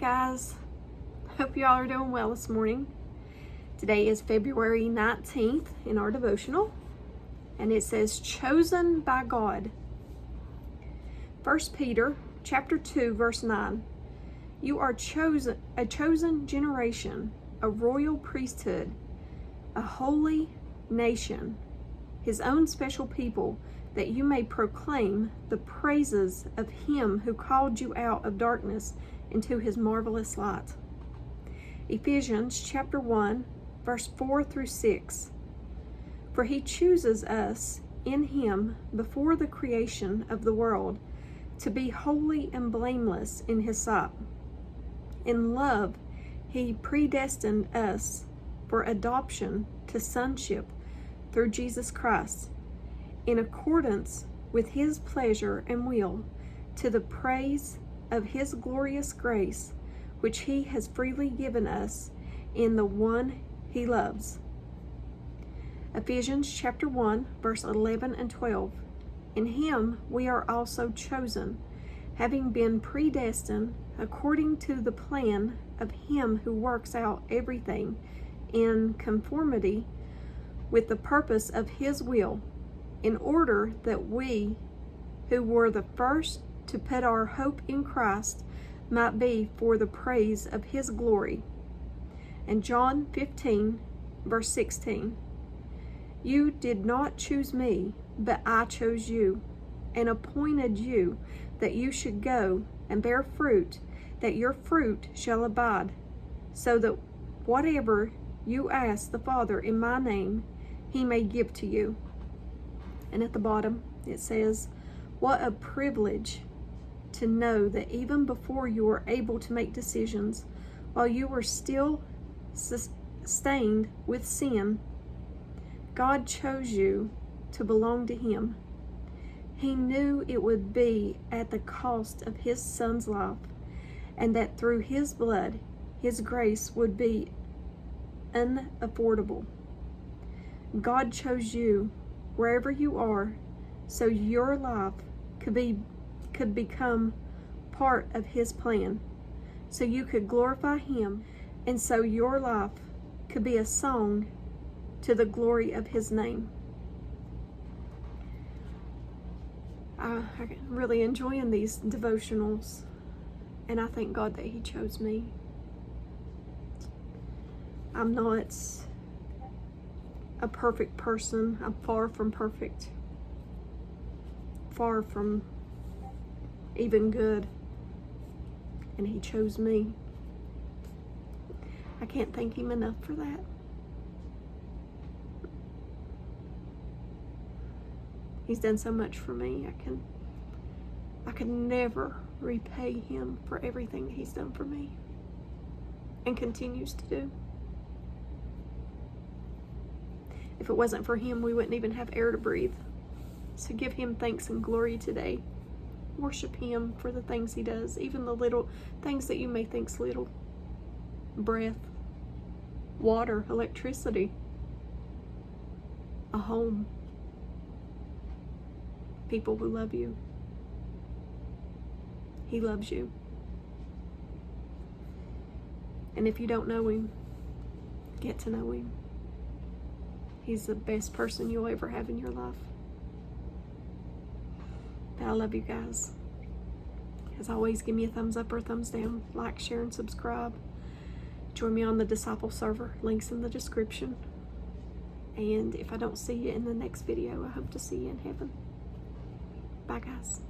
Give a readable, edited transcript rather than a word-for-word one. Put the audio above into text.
guys. Hope you all are doing well this morning. Today is February 19th in our devotional, and it says, chosen by God. 1 Peter chapter 2, verse 9. You are chosen, a chosen generation, a royal priesthood, a holy nation, his own special people, that you may proclaim the praises of him who called you out of darkness into his marvelous light. Ephesians chapter 1, verse 4 through 6. For he chooses us in him before the creation of the world to be holy and blameless in his sight. In love, he predestined us for adoption to sonship through Jesus Christ, in accordance with his pleasure and will, to the praise of his glorious grace, which he has freely given us in the one he loves. Ephesians chapter 1, verse 11 and 12. In him we are also chosen, having been predestined according to the plan of him who works out everything in conformity with the purpose of his will, in order that we, who were the first to put our hope in Christ, might be for the praise of his glory. And John 15, verse 16. You did not choose me, but I chose you, and appointed you that you should go and bear fruit, that your fruit shall abide, so that whatever you ask the Father in my name, he may give to you. And at the bottom it says, what a privilege to know that even before you were able to make decisions, while you were still stained with sin, God chose you to belong to him. He knew it would be at the cost of his son's life, and that through his blood, his grace would be unaffordable. God chose you wherever you are, so your life could become part of his plan, so you could glorify him, and so your life could be a song to the glory of his name. I'm really enjoying these devotionals, and I thank God that he chose me. I'm not a perfect person. I'm far from perfect, far from even good, and he chose me. I can't thank him enough for that. He's done so much for me. I can never repay him for everything that he's done for me and continues to do. If it wasn't for him, we wouldn't even have air to breathe. So give him thanks and glory today. Worship him for the things he does, even the little things that you may think's little. Breath, water, electricity, a home, people who love you. He loves you. And if you don't know him, get to know him. He's the best person you'll ever have in your life. But I love you guys. As always, give me a thumbs up or a thumbs down. Like, share, and subscribe. Join me on the Disciple server. Links in the description. And if I don't see you in the next video, I hope to see you in heaven. Bye, guys.